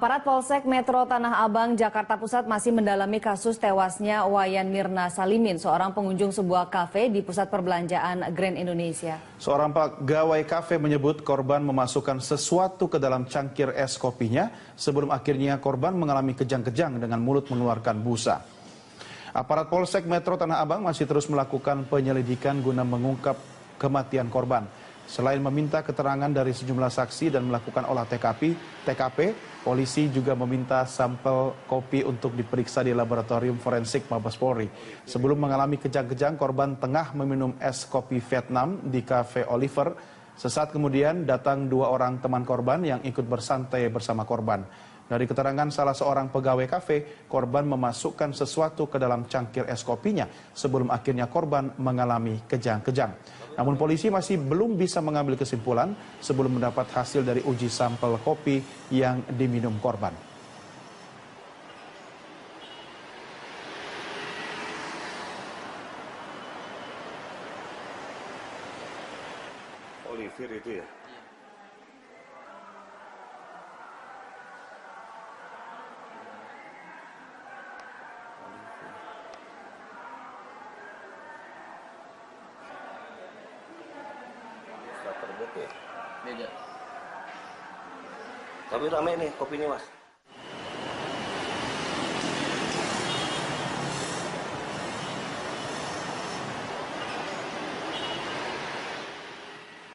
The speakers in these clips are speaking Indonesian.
Aparat Polsek Metro Tanah Abang, Jakarta Pusat masih mendalami kasus tewasnya Wayan Mirna Salimin, seorang pengunjung sebuah kafe di pusat perbelanjaan Grand Indonesia. Seorang pegawai kafe menyebut korban memasukkan sesuatu ke dalam cangkir es kopinya sebelum akhirnya korban mengalami kejang-kejang dengan mulut mengeluarkan busa. Aparat Polsek Metro Tanah Abang masih terus melakukan penyelidikan guna mengungkap kematian korban. Selain meminta keterangan dari sejumlah saksi dan melakukan olah TKP, polisi juga meminta sampel kopi untuk diperiksa di laboratorium forensik Mabes Polri. Sebelum mengalami kejang-kejang, korban tengah meminum es kopi Vietnam di Cafe Oliver. Sesaat kemudian datang dua orang teman korban yang ikut bersantai bersama korban. Dari keterangan salah seorang pegawai kafe, korban memasukkan sesuatu ke dalam cangkir es kopinya sebelum akhirnya korban mengalami kejang-kejang. Namun polisi masih belum bisa mengambil kesimpulan sebelum mendapat hasil dari uji sampel kopi yang diminum korban. Oliver itu ya? Terbuk ya? Beda. Tapi rame nih kopinya, Mas.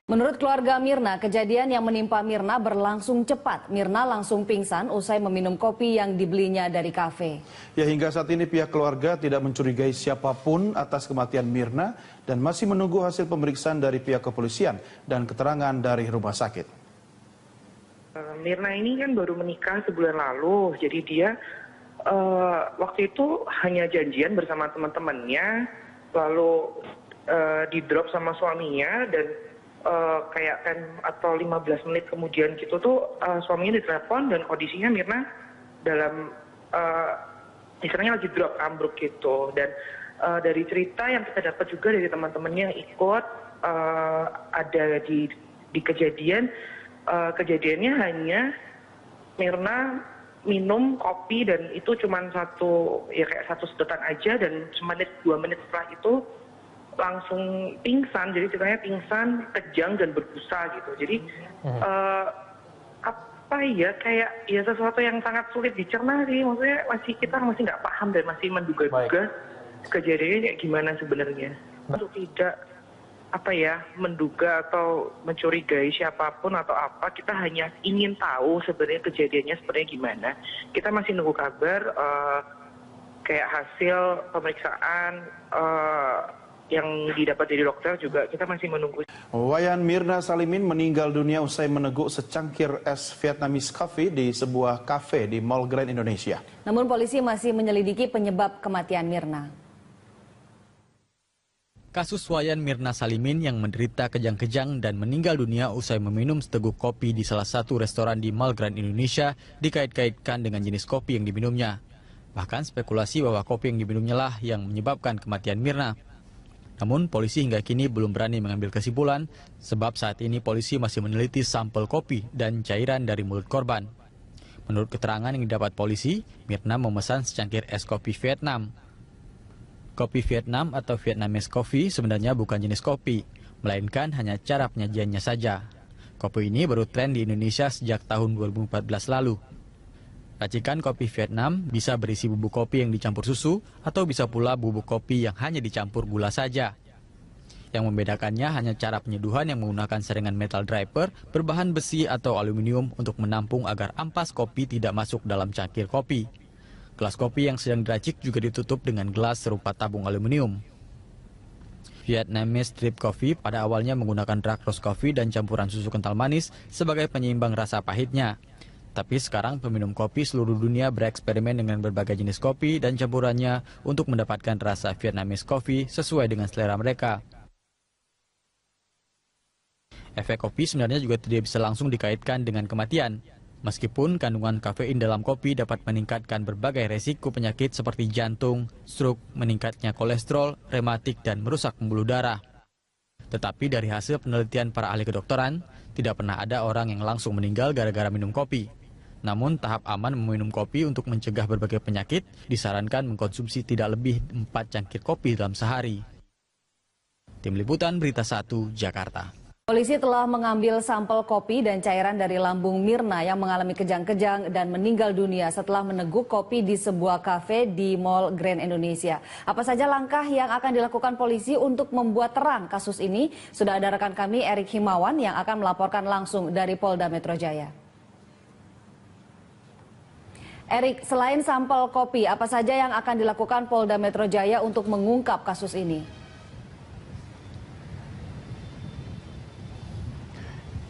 Menurut keluarga Mirna, kejadian yang menimpa Mirna berlangsung cepat. Mirna langsung pingsan usai meminum kopi yang dibelinya dari kafe. Ya, hingga saat ini pihak keluarga tidak mencurigai siapapun atas kematian Mirna dan masih menunggu hasil pemeriksaan dari pihak kepolisian dan keterangan dari rumah sakit. Mirna ini kan baru menikah sebulan lalu, jadi dia waktu itu hanya janjian bersama teman-temannya, lalu di-drop sama suaminya dan kayak 10 atau 15 menit kemudian gitu tuh suaminya ditelepon dan kondisinya Mirna dalam istilahnya lagi drop ambruk gitu. Dan dari cerita yang kita dapat juga dari teman-temannya yang ikut ada di kejadian, kejadiannya hanya Mirna minum kopi dan itu cuma satu sedotan aja, dan semenit 2 menit setelah itu langsung pingsan. Jadi ceritanya pingsan, kejang dan berbusa gitu. Jadi apa ya, kayak ya sesuatu yang sangat sulit dicerna sih. Maksudnya kita masih nggak paham dan masih menduga-duga kejadiannya kayak gimana sebenarnya. Untuk tidak menduga atau mencurigai siapapun atau apa, kita hanya ingin tahu sebenarnya kejadiannya sebenarnya gimana. Kita masih nunggu kabar kayak hasil pemeriksaan yang didapat dari dokter juga kita masih menunggu. Wayan Mirna Salimin meninggal dunia usai meneguk secangkir es Vietnamese coffee di sebuah kafe di Mall Grand Indonesia. Namun polisi masih menyelidiki penyebab kematian Mirna. Kasus Wayan Mirna Salimin yang menderita kejang-kejang dan meninggal dunia usai meminum seteguk kopi di salah satu restoran di Mall Grand Indonesia dikait-kaitkan dengan jenis kopi yang diminumnya. Bahkan spekulasi bahwa kopi yang diminumnya lah yang menyebabkan kematian Mirna. Namun polisi hingga kini belum berani mengambil kesimpulan sebab saat ini polisi masih meneliti sampel kopi dan cairan dari mulut korban. Menurut keterangan yang didapat polisi, Mirna memesan secangkir es kopi Vietnam. Kopi Vietnam atau Vietnamese coffee sebenarnya bukan jenis kopi, melainkan hanya cara penyajiannya saja. Kopi ini baru tren di Indonesia sejak tahun 2014 lalu. Racikan kopi Vietnam bisa berisi bubuk kopi yang dicampur susu atau bisa pula bubuk kopi yang hanya dicampur gula saja. Yang membedakannya hanya cara penyeduhan yang menggunakan saringan metal draper berbahan besi atau aluminium untuk menampung agar ampas kopi tidak masuk dalam cangkir kopi. Gelas kopi yang sedang diracik juga ditutup dengan gelas serupa tabung aluminium. Vietnamese Drip Coffee pada awalnya menggunakan dark roast coffee dan campuran susu kental manis sebagai penyeimbang rasa pahitnya. Tapi sekarang peminum kopi seluruh dunia bereksperimen dengan berbagai jenis kopi dan campurannya untuk mendapatkan rasa Vietnamese coffee sesuai dengan selera mereka. Efek kopi sebenarnya juga tidak bisa langsung dikaitkan dengan kematian. Meskipun kandungan kafein dalam kopi dapat meningkatkan berbagai resiko penyakit seperti jantung, stroke, meningkatnya kolesterol, rematik, dan merusak pembuluh darah. Tetapi dari hasil penelitian para ahli kedokteran, tidak pernah ada orang yang langsung meninggal gara-gara minum kopi. Namun tahap aman meminum kopi untuk mencegah berbagai penyakit disarankan mengkonsumsi tidak lebih 4 cangkir kopi dalam sehari. Tim Liputan Berita 1, Jakarta. Polisi telah mengambil sampel kopi dan cairan dari lambung Mirna yang mengalami kejang-kejang dan meninggal dunia setelah meneguk kopi di sebuah kafe di Mall Grand Indonesia. Apa saja langkah yang akan dilakukan polisi untuk membuat terang kasus ini? Sudah ada rekan kami Erik Himawan yang akan melaporkan langsung dari Polda Metro Jaya. Erik, selain sampel kopi, apa saja yang akan dilakukan Polda Metro Jaya untuk mengungkap kasus ini?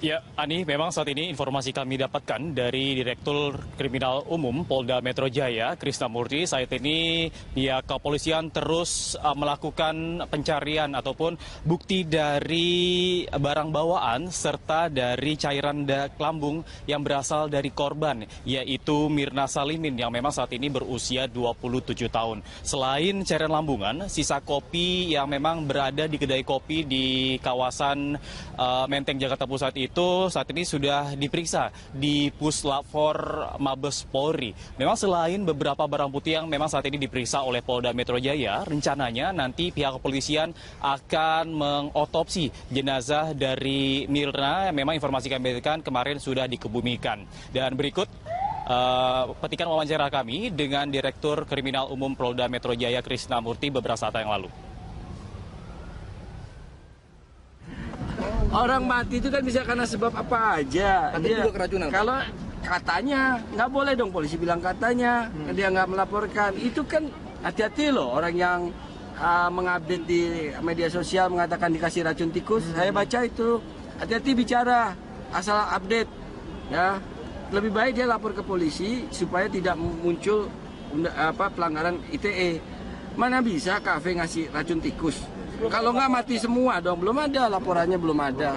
Ya, Ani, memang saat ini informasi kami dapatkan dari Direktur Kriminal Umum Polda Metro Jaya, Krisnamurti. Saat ini pihak kepolisian terus melakukan pencarian ataupun bukti dari barang bawaan serta dari cairan lambung yang berasal dari korban, yaitu Mirna Salimin yang memang saat ini berusia 27 tahun. Selain cairan lambungan, sisa kopi yang memang berada di kedai kopi di kawasan Menteng, Jakarta Pusat itu saat ini sudah diperiksa di Puslapfor Mabes Polri. Memang selain beberapa barang bukti yang memang saat ini diperiksa oleh Polda Metro Jaya, rencananya nanti pihak kepolisian akan mengotopsi jenazah dari Mirna yang memang informasi kami dapatkan kemarin sudah dikebumikan. Dan berikut petikan wawancara kami dengan Direktur Kriminal Umum Polda Metro Jaya Krisnamurti beberapa saat yang lalu. Orang mati itu kan bisa karena sebab apa aja. Dia juga keracunan. Kalau katanya nggak boleh dong, polisi bilang katanya dia nggak melaporkan. Itu kan hati-hati loh orang yang mengupdate di media sosial mengatakan dikasih racun tikus. Saya baca itu hati-hati bicara asal update ya. Lebih baik dia lapor ke polisi supaya tidak muncul pelanggaran ITE. Mana bisa kafe ngasih racun tikus? Kalau nggak mati semua dong, belum ada laporannya, belum ada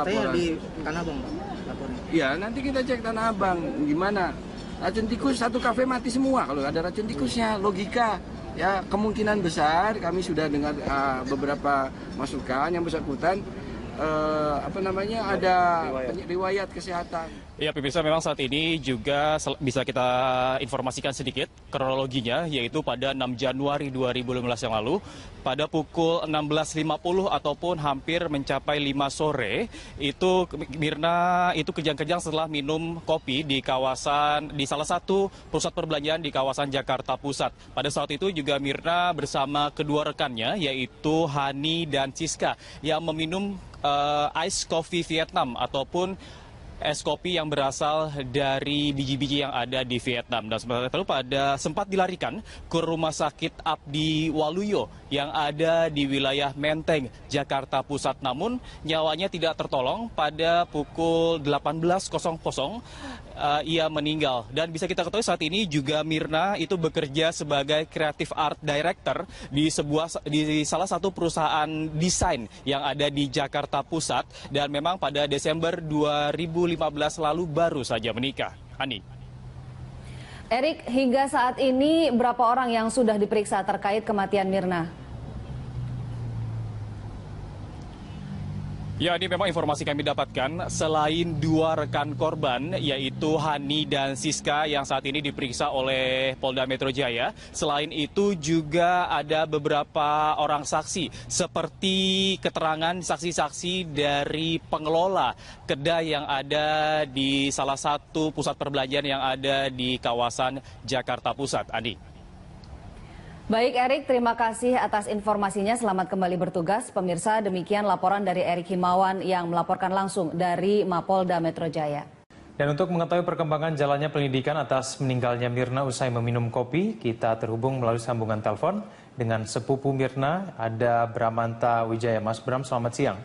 laporan. Di Tanah Abang, lapornya. Ya nanti kita cek Tanah Abang gimana. Racun tikus satu kafe mati semua kalau ada racun tikusnya, logika. Ya kemungkinan besar kami sudah dengar beberapa masukan yang bersangkutan ada riwayat kesehatan. Ya, pemirsa, memang saat ini juga bisa kita informasikan sedikit kronologinya, yaitu pada 6 Januari 2015 yang lalu, pada pukul 16.50 ataupun hampir mencapai 5 sore, itu Mirna itu kejang-kejang setelah minum kopi di salah satu pusat perbelanjaan di kawasan Jakarta Pusat. Pada saat itu juga Mirna bersama kedua rekannya, yaitu Hani dan Siska, yang meminum ice coffee Vietnam ataupun es kopi yang berasal dari biji-biji yang ada di Vietnam. Dan sementara itu sempat dilarikan ke Rumah Sakit Abdi Waluyo yang ada di wilayah Menteng, Jakarta Pusat. Namun nyawanya tidak tertolong. Pada pukul 18.00 ia meninggal. Dan bisa kita ketahui saat ini juga Mirna itu bekerja sebagai Creative Art Director di salah satu perusahaan desain yang ada di Jakarta Pusat. Dan memang pada Desember 2015 lalu baru saja menikah. Ani. Erik, hingga saat ini berapa orang yang sudah diperiksa terkait kematian Mirna? Ya, ini memang informasi kami dapatkan, selain dua rekan korban, yaitu Hani dan Siska yang saat ini diperiksa oleh Polda Metro Jaya. Selain itu juga ada beberapa orang saksi, seperti keterangan saksi-saksi dari pengelola kedai yang ada di salah satu pusat perbelanjaan yang ada di kawasan Jakarta Pusat. Andi. Baik Erik, terima kasih atas informasinya. Selamat kembali bertugas. Pemirsa, demikian laporan dari Erik Himawan yang melaporkan langsung dari Mapolda Metro Jaya. Dan untuk mengetahui perkembangan jalannya penyelidikan atas meninggalnya Mirna usai meminum kopi, kita terhubung melalui sambungan telepon dengan sepupu Mirna, ada Bramanta Wijaya. Mas Bram, selamat siang.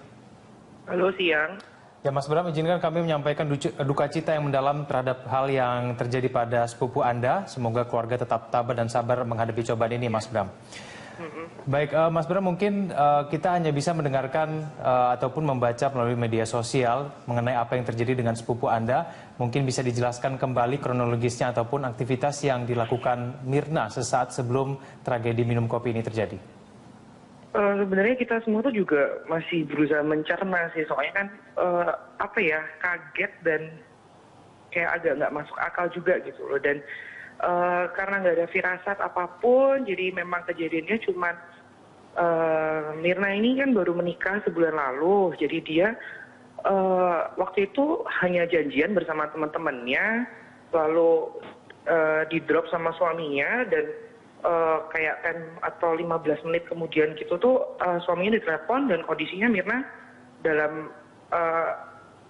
Halo, siang. Ya Mas Bram, izinkan kami menyampaikan duka cita yang mendalam terhadap hal yang terjadi pada sepupu Anda. Semoga keluarga tetap tabah dan sabar menghadapi cobaan ini, Mas Bram. Baik, Mas Bram, mungkin kita hanya bisa mendengarkan ataupun membaca melalui media sosial mengenai apa yang terjadi dengan sepupu Anda. Mungkin bisa dijelaskan kembali kronologisnya ataupun aktivitas yang dilakukan Mirna sesaat sebelum tragedi minum kopi ini terjadi. Sebenarnya kita semua tuh juga masih berusaha mencerna sih, soalnya kan kaget dan kayak agak nggak masuk akal juga gitu loh. Dan karena nggak ada firasat apapun, jadi memang kejadiannya cuma Mirna ini kan baru menikah sebulan lalu, jadi dia waktu itu hanya janjian bersama teman-temannya, lalu di drop sama suaminya, dan kayak 10 atau 15 menit kemudian gitu tuh suaminya ditelepon dan kondisinya Mirna dalam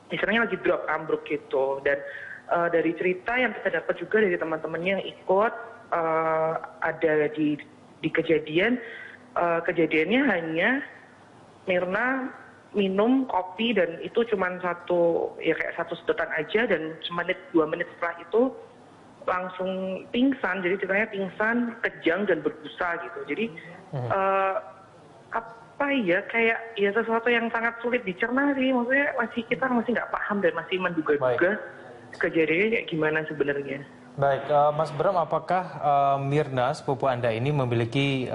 istilahnya lagi drop, ambruk gitu. Dan dari cerita yang kita dapat juga dari teman-temannya yang ikut ada di kejadian, kejadiannya hanya Mirna minum kopi dan itu cuma kayak satu sedotan aja, dan 2 menit setelah itu langsung pingsan. Jadi ceritanya pingsan, kejang dan berbusa gitu. Jadi kayak sesuatu yang sangat sulit dicerna sih. Maksudnya kita masih nggak paham dan masih menduga-duga kejadiannya kayak gimana sebenarnya. Baik, Mas Bram, apakah Mirna, sepupu Anda ini memiliki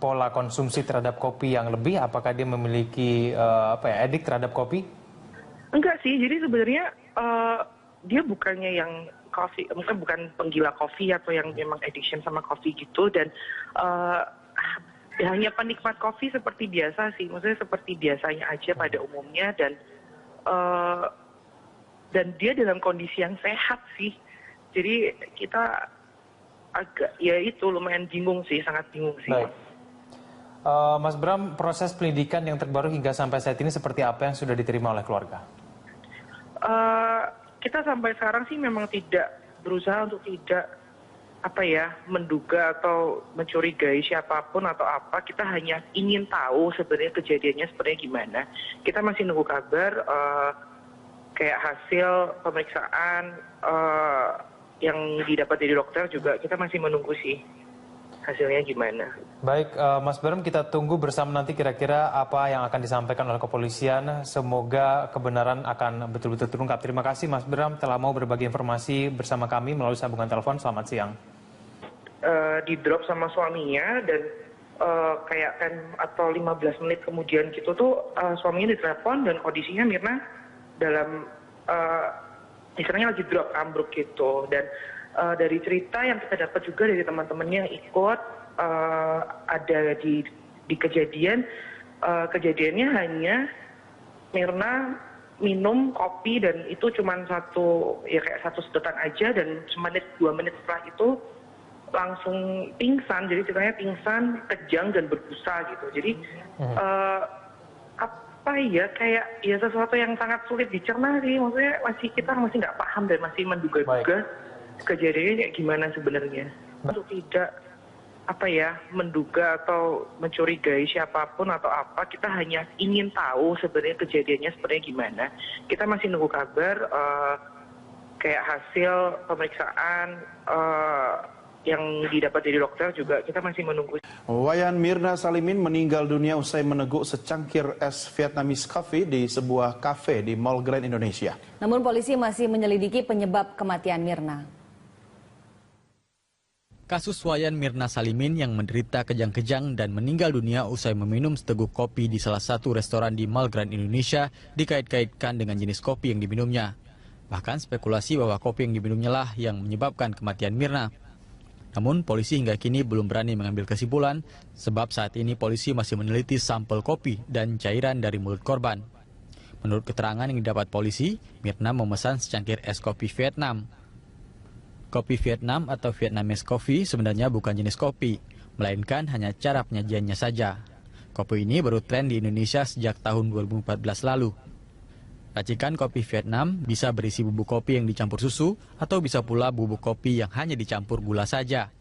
pola konsumsi terhadap kopi yang lebih? Apakah dia memiliki edik terhadap kopi? Enggak sih, jadi sebenarnya dia bukannya yang kopi, mungkin bukan penggila kopi atau yang memang addiction sama kopi gitu, dan hanya penikmat kopi seperti biasa sih, maksudnya seperti biasanya aja pada umumnya, dan dia dalam kondisi yang sehat sih. Jadi kita agak, lumayan bingung sih, sangat bingung sih. Baik. Mas Bram, proses pendidikan yang terbaru hingga sampai saat ini seperti apa yang sudah diterima oleh keluarga? Kita sampai sekarang sih memang tidak berusaha untuk tidak menduga atau mencurigai siapapun atau apa. Kita hanya ingin tahu sebenarnya kejadiannya sebenarnya gimana. Kita masih nunggu kabar kayak hasil pemeriksaan yang didapat dari dokter juga. Kita masih menunggu sih hasilnya gimana. Baik, Mas Bram, kita tunggu bersama nanti kira-kira apa yang akan disampaikan oleh kepolisian. Semoga kebenaran akan betul-betul terungkap. Terima kasih Mas Bram telah mau berbagi informasi bersama kami melalui sambungan telepon. Selamat siang. Di drop sama suaminya, dan kayak 10 atau 15 menit kemudian gitu tuh suaminya ditelepon dan kondisinya Mirna dalam istilahnya lagi drop, ambruk gitu. Dan dari cerita yang kita dapat juga dari teman-temannya yang ikut ada di kejadian, kejadiannya hanya Mirna minum kopi dan itu cuma kayak satu sedotan aja, dan 2 menit setelah itu langsung pingsan. Jadi ceritanya pingsan, kejang dan berbusa gitu. Jadi kayak sesuatu yang sangat sulit dicerna sih. Maksudnya kita masih nggak paham dan masih menduga-duga kejadiannya kayak gimana sebenarnya. Untuk tidak menduga atau mencurigai siapapun atau apa, kita hanya ingin tahu sebenarnya kejadiannya sebenarnya gimana. Kita masih nunggu kabar kayak hasil pemeriksaan yang didapat dari dokter juga. Kita masih menunggu. Wayan Mirna Salimin meninggal dunia usai meneguk secangkir es Vietnamese coffee di sebuah kafe di Mall Grand Indonesia. Namun polisi masih menyelidiki penyebab kematian Mirna. Kasus Wayan Mirna Salimin yang menderita kejang-kejang dan meninggal dunia usai meminum seteguk kopi di salah satu restoran di Mall Grand Indonesia dikait-kaitkan dengan jenis kopi yang diminumnya. Bahkan spekulasi bahwa kopi yang diminumnya lah yang menyebabkan kematian Mirna. Namun polisi hingga kini belum berani mengambil kesimpulan sebab saat ini polisi masih meneliti sampel kopi dan cairan dari mulut korban. Menurut keterangan yang didapat polisi, Mirna memesan secangkir es kopi Vietnam. Kopi Vietnam atau Vietnamese coffee sebenarnya bukan jenis kopi, melainkan hanya cara penyajiannya saja. Kopi ini baru tren di Indonesia sejak tahun 2014 lalu. Racikan kopi Vietnam bisa berisi bubuk kopi yang dicampur susu atau bisa pula bubuk kopi yang hanya dicampur gula saja.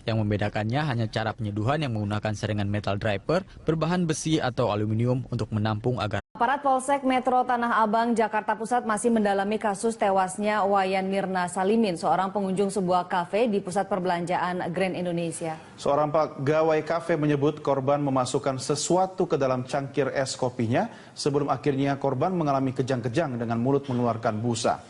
Yang membedakannya hanya cara penyeduhan yang menggunakan saringan metal draper berbahan besi atau aluminium untuk menampung agar. Aparat Polsek Metro Tanah Abang, Jakarta Pusat masih mendalami kasus tewasnya Wayan Mirna Salimin, seorang pengunjung sebuah kafe di pusat perbelanjaan Grand Indonesia. Seorang pegawai kafe menyebut korban memasukkan sesuatu ke dalam cangkir es kopinya sebelum akhirnya korban mengalami kejang-kejang dengan mulut mengeluarkan busa.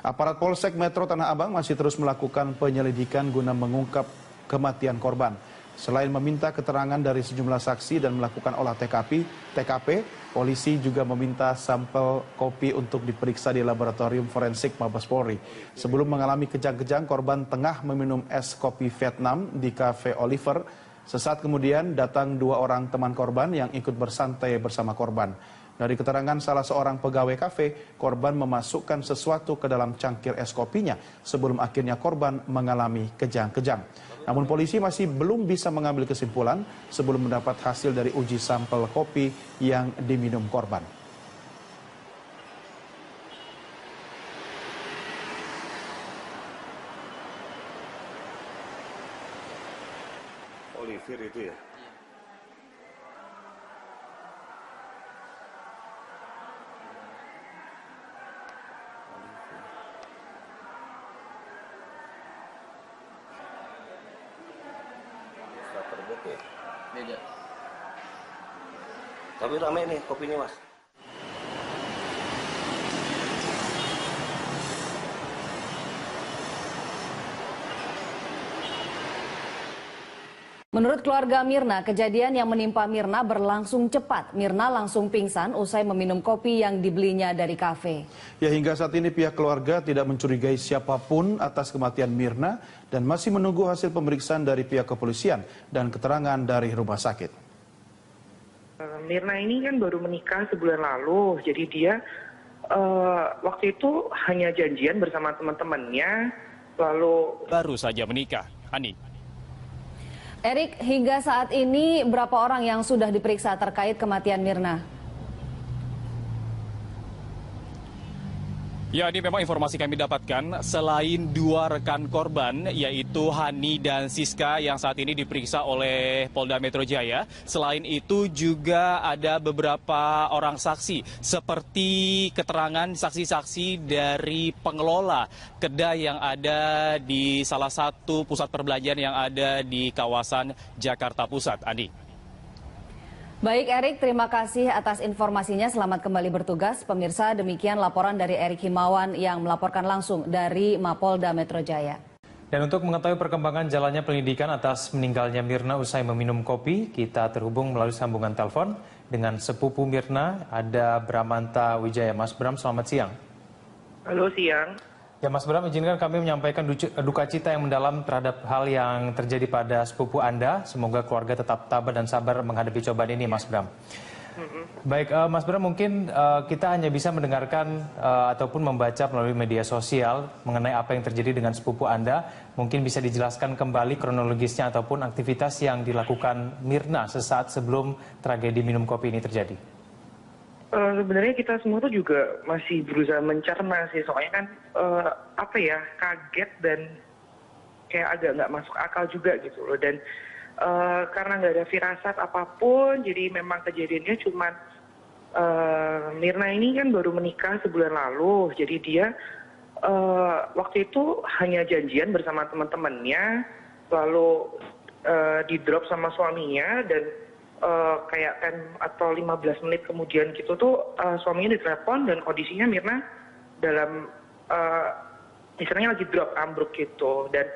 Aparat Polsek Metro Tanah Abang masih terus melakukan penyelidikan guna mengungkap kematian korban. Selain meminta keterangan dari sejumlah saksi dan melakukan olah TKP, polisi juga meminta sampel kopi untuk diperiksa di laboratorium forensik Mabes Polri. Sebelum mengalami kejang-kejang, korban tengah meminum es kopi Vietnam di Cafe Oliver. Sesaat kemudian datang 2 orang teman korban yang ikut bersantai bersama korban. Dari keterangan salah seorang pegawai kafe, korban memasukkan sesuatu ke dalam cangkir es kopinya sebelum akhirnya korban mengalami kejang-kejang. Namun polisi masih belum bisa mengambil kesimpulan sebelum mendapat hasil dari uji sampel kopi yang diminum korban. Oliver itu ya? Starbucks ya? Beda. Tapi rame nih kopinya, Mas. Menurut keluarga Mirna, kejadian yang menimpa Mirna berlangsung cepat. Mirna langsung pingsan usai meminum kopi yang dibelinya dari kafe. Ya, hingga saat ini pihak keluarga tidak mencurigai siapapun atas kematian Mirna dan masih menunggu hasil pemeriksaan dari pihak kepolisian dan keterangan dari rumah sakit. Mirna ini kan baru menikah sebulan lalu, jadi dia waktu itu hanya janjian bersama teman-temannya, lalu Baru saja menikah, Ani. Erik, hingga saat ini berapa orang yang sudah diperiksa terkait kematian Mirna? Ya, ini memang informasi kami dapatkan, selain 2 rekan korban, yaitu Hani dan Siska yang saat ini diperiksa oleh Polda Metro Jaya. Selain itu juga ada beberapa orang saksi, seperti keterangan saksi-saksi dari pengelola kedai yang ada di salah satu pusat perbelanjaan yang ada di kawasan Jakarta Pusat. Andi. Baik Erik, terima kasih atas informasinya. Selamat kembali bertugas. Pemirsa, demikian laporan dari Erik Himawan yang melaporkan langsung dari Mapolda Metro Jaya. Dan untuk mengetahui perkembangan jalannya penyelidikan atas meninggalnya Mirna usai meminum kopi, kita terhubung melalui sambungan telepon dengan sepupu Mirna, ada Bramanta Wijaya. Mas Bram, selamat siang. halo siang. Ya Mas Bram, izinkan kami menyampaikan duka cita yang mendalam terhadap hal yang terjadi pada sepupu Anda. Semoga keluarga tetap tabah dan sabar menghadapi cobaan ini, Mas Bram. Baik, Mas Bram, mungkin kita hanya bisa mendengarkan ataupun membaca melalui media sosial mengenai apa yang terjadi dengan sepupu Anda. Mungkin bisa dijelaskan kembali kronologisnya ataupun aktivitas yang dilakukan Mirna sesaat sebelum tragedi minum kopi ini terjadi. Sebenarnya kita semua tuh juga masih berusaha mencerna sih, soalnya kan kaget dan kayak agak nggak masuk akal juga gitu loh. Dan karena nggak ada firasat apapun, jadi memang kejadiannya cuman Mirna ini kan baru menikah sebulan lalu, jadi dia waktu itu hanya janjian bersama teman-temannya, lalu di drop sama suaminya, dan kayak 10 atau 15 menit kemudian gitu tuh suaminya ditelepon dan kondisinya Mirna dalam istilahnya lagi drop ambruk gitu. Dan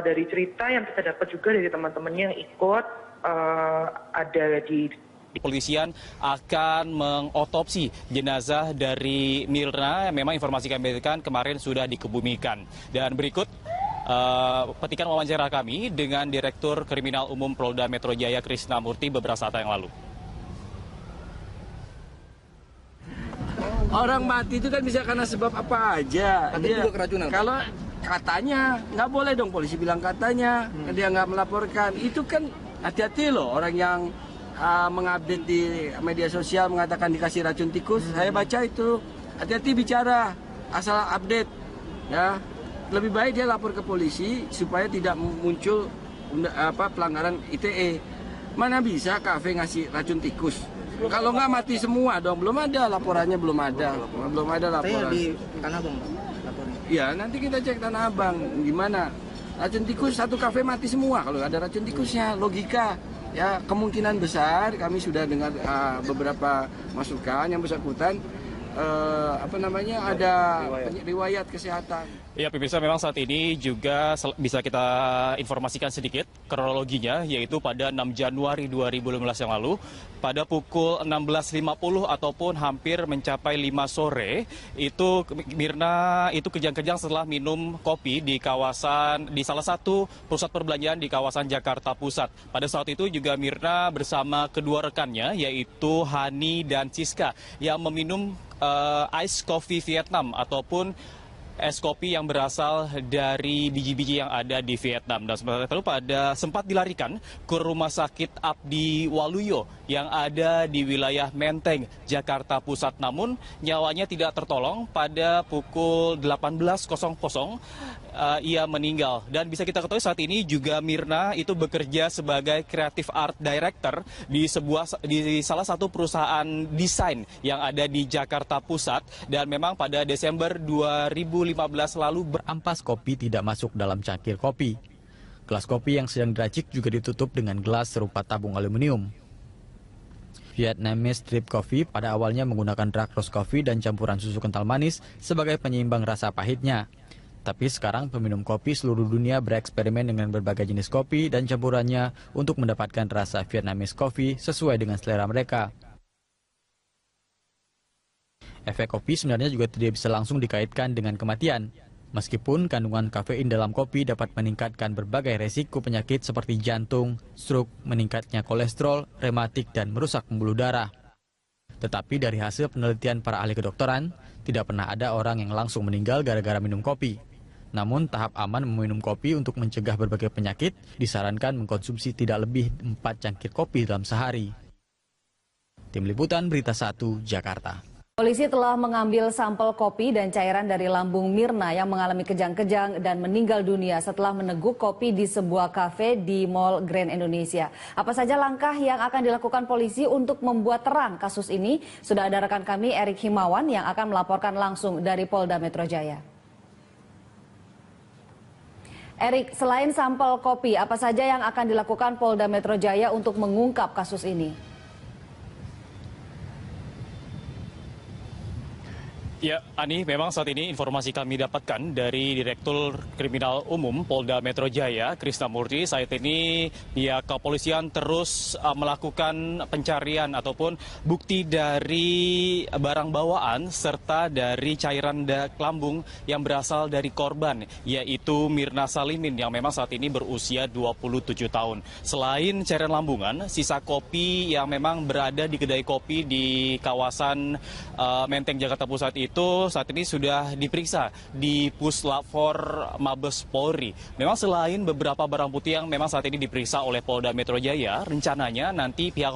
dari cerita yang kita dapat juga dari teman-temannya yang ikut ada di Kepolisian akan mengotopsi jenazah dari Mirna. Memang informasi kami berikan kemarin sudah dikebumikan. Dan berikut petikan wawancara kami dengan Direktur Kriminal Umum Polda Metro Jaya Krisna Murty beberapa saat yang lalu. Orang mati itu kan bisa karena sebab apa aja. Dia juga keracunan. Kalau katanya, nggak boleh dong polisi bilang katanya, dia nggak melaporkan. Itu kan hati-hati loh orang yang mengupdate di media sosial mengatakan dikasih racun tikus. Saya baca itu, hati-hati bicara, asal update. Ya, lebih baik dia lapor ke polisi supaya tidak muncul pelanggaran ITE. Mana bisa kafe ngasih racun tikus? Kalau nggak mati semua dong, belum ada laporannya, belum ada laporan. Di Tanah Abang, lapornya. Ya, nanti kita cek Tanah Abang gimana. Racun tikus satu kafe mati semua kalau ada racun tikusnya, logika. Ya, kemungkinan besar kami sudah dengar beberapa masukan yang bersangkutan ada riwayat kesehatan. Ya, pemirsa, memang saat ini juga bisa kita informasikan sedikit kronologinya, yaitu pada 6 Januari 2015 yang lalu, pada pukul 16.50 ataupun hampir mencapai 5 sore, itu Mirna itu kejang-kejang setelah minum kopi di salah satu pusat perbelanjaan di kawasan Jakarta Pusat. Pada saat itu juga Mirna bersama kedua rekannya, yaitu Hani dan Siska, yang meminum ice coffee Vietnam ataupun es kopi yang berasal dari biji-biji yang ada di Vietnam. Dan sementara itu sempat dilarikan ke Rumah Sakit Abdi Waluyo yang ada di wilayah Menteng, Jakarta Pusat. Namun nyawanya tidak tertolong. Pada pukul 18.00 ia meninggal. Dan bisa kita ketahui saat ini juga Mirna itu bekerja sebagai Creative Art Director di salah satu perusahaan desain yang ada di Jakarta Pusat. Dan memang pada Desember 2015 lalu berampas kopi tidak masuk dalam cangkir kopi. Gelas kopi yang sedang diracik juga ditutup dengan gelas serupa tabung aluminium. Vietnamese Drip Coffee pada awalnya menggunakan dark roast coffee dan campuran susu kental manis sebagai penyeimbang rasa pahitnya. Tapi sekarang peminum kopi seluruh dunia bereksperimen dengan berbagai jenis kopi dan campurannya untuk mendapatkan rasa Vietnamese coffee sesuai dengan selera mereka. Efek kopi sebenarnya juga tidak bisa langsung dikaitkan dengan kematian. Meskipun kandungan kafein dalam kopi dapat meningkatkan berbagai resiko penyakit seperti jantung, stroke, meningkatnya kolesterol, rematik, dan merusak pembuluh darah. Tetapi dari hasil penelitian para ahli kedokteran, tidak pernah ada orang yang langsung meninggal gara-gara minum kopi. Namun tahap aman meminum kopi untuk mencegah berbagai penyakit disarankan mengkonsumsi tidak lebih 4 cangkir kopi dalam sehari. Tim Liputan Berita 1, Jakarta. Polisi telah mengambil sampel kopi dan cairan dari lambung Mirna yang mengalami kejang-kejang dan meninggal dunia setelah meneguk kopi di sebuah kafe di Mall Grand Indonesia. Apa saja langkah yang akan dilakukan polisi untuk membuat terang kasus ini? Sudah ada rekan kami Erik Himawan yang akan melaporkan langsung dari Polda Metro Jaya. Erik, selain sampel kopi, apa saja yang akan dilakukan Polda Metro Jaya untuk mengungkap kasus ini? Ya, Ani, memang saat ini informasi kami dapatkan dari Direktur Kriminal Umum Polda Metro Jaya, Krisnamurti. Saat ini pihak kepolisian terus melakukan pencarian ataupun bukti dari barang bawaan serta dari cairan lambung yang berasal dari korban, yaitu Mirna Salimin yang memang saat ini berusia 27 tahun. Selain cairan lambungan, sisa kopi yang memang berada di kedai kopi di kawasan Menteng, Jakarta Pusat itu saat ini sudah diperiksa di Puslapfor Mabes Polri. Memang selain beberapa barang bukti yang memang saat ini diperiksa oleh Polda Metro Jaya, rencananya nanti pihak